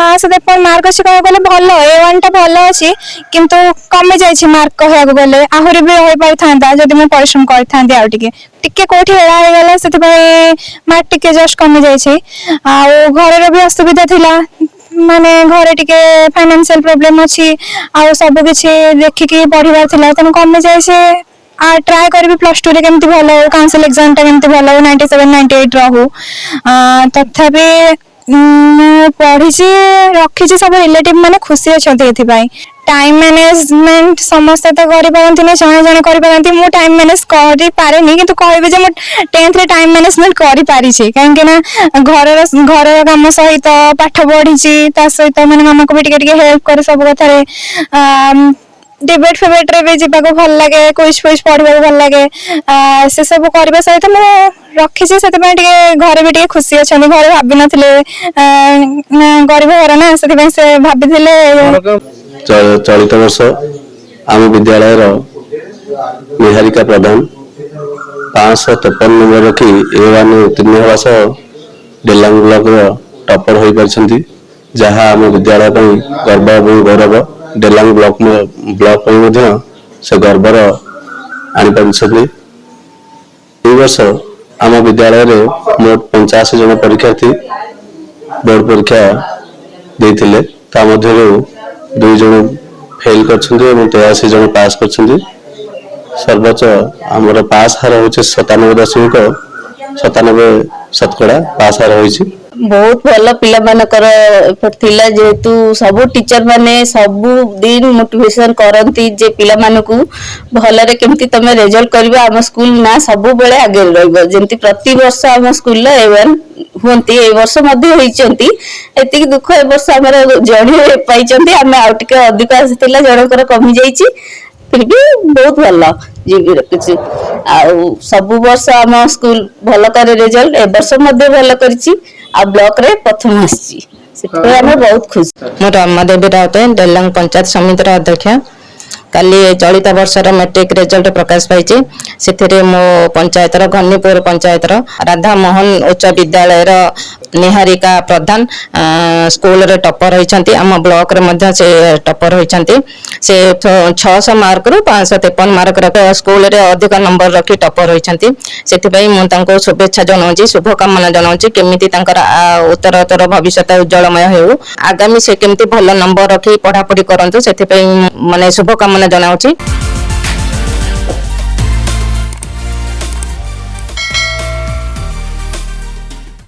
553 mark अच्छी कह गले भल A1 टा भल अच्छी किंतु कमी जाइछि मार्क कहया गले आहुरी भी होई पारि थांदा जदि मैं परिश्रम करि थांदी आ टिके कोठी हेला हे गला सेति मार्क टिके जस्ट कमी जाइछि आ घर भी असुविधा थिला माने घरे टिके फाइनेंशियल प्रॉब्लम अछि आ सब किछि देखिकी पढिबार थिला तन कमी जाइछि आ ट्राई करबी +2 रे केमति भलो काउंसिल एग्जाम टा केमति भलो 97 98 रहू तथापि पढ़ी रखी सब रिलेटिव माने खुशी अच्छा टाइम मैनेजमेंट समस्त तो कर पारती जड़े जड़े कर मु टाइम मैनेज कर पारे कि कहबी जे 10th रे टाइम मैनेजमेंट कर पारी कहीं घर काम सहित पाठ पढ़ी सहित मैंने मामा को भी टिके हेल्प कर सब कथार डिबेट फेबेट रे भी जीवा भल लगे क्विज फ्विज पढ़ा भल लगे से सब करने सहित मुझे रखी से घर भी टे खुशी अच्छा घर भाभी नथिले गरीब घर ना से भाभी चलित वर्ष आम विद्यालय निहारिका प्रधान 553 नंबर रखी A1 उत्तीर्ण होगा सह डेलांग ब्लॉक टॉपर हो पार्टी जहाँ आम विद्यालय गर्व और गौरव डेलांग ब्लॉक से गर्वर आनी वर्ष आम विद्यालय में मोट 85 जन परीक्षार्थी बोर्ड परीक्षा देते ता मध्यरु 2 जन फेल कर 83 जन पास कर सर्वोच्च आमर पास हार हो 97.97% पास हार हो बहुत भल पिला मानकर एफर्ट थिला जेतु सब टीचर माने सब दिन मोटिवेशन करंती जे पिला मानकू भलरे केमती तमे रिजल्ट करबा हम स्कूल ना सब बेले आगे रहबो जेंती प्रति वर्ष हम स्कूल ले A1 हुंती ए वर्ष मध्ये होईचंती एतिक दुख ए वर्ष हमर जणी पाइचंती हम आउट के अधिक आसितला जणकर कमी जाईची फिर भी बहुत भल जीवी रखिछि आ सब वर्ष हम स्कूल भल करे रिजल्ट ए वर्ष मध्ये भल करछि आ ब्लॉक रे प्रथम आछि से हम बहुत खुश मो रामादेवी राउत डेलांग पंचायत समिति अध्यक्ष काली चलित वर्षर मैट्रिक रिजल्ट प्रकाश पाई से मो पंचायत घनीपुर पंचायत राधा मोहन उच्च विद्यालय निहारिका प्रधान स्कूल रे टॉपर होइछंती आम ब्लॉक रे मध्य से टॉपर होइछंती से 600 मार्क रु 553 मार्क रख स्कूल रे अधिक नंबर रखी टॉपर होइछंती सेति पई मु तांको शुभेच्छा जनाउची शुभकामना जनाउची केमिति तांकर उत्तरोत्तर भविष्य उज्जवलमय हेउ आगामी से केमिति भल नंबर रखी पढ़ा पढ़ी करंतु सेति पई माने शुभकामना जनाउची।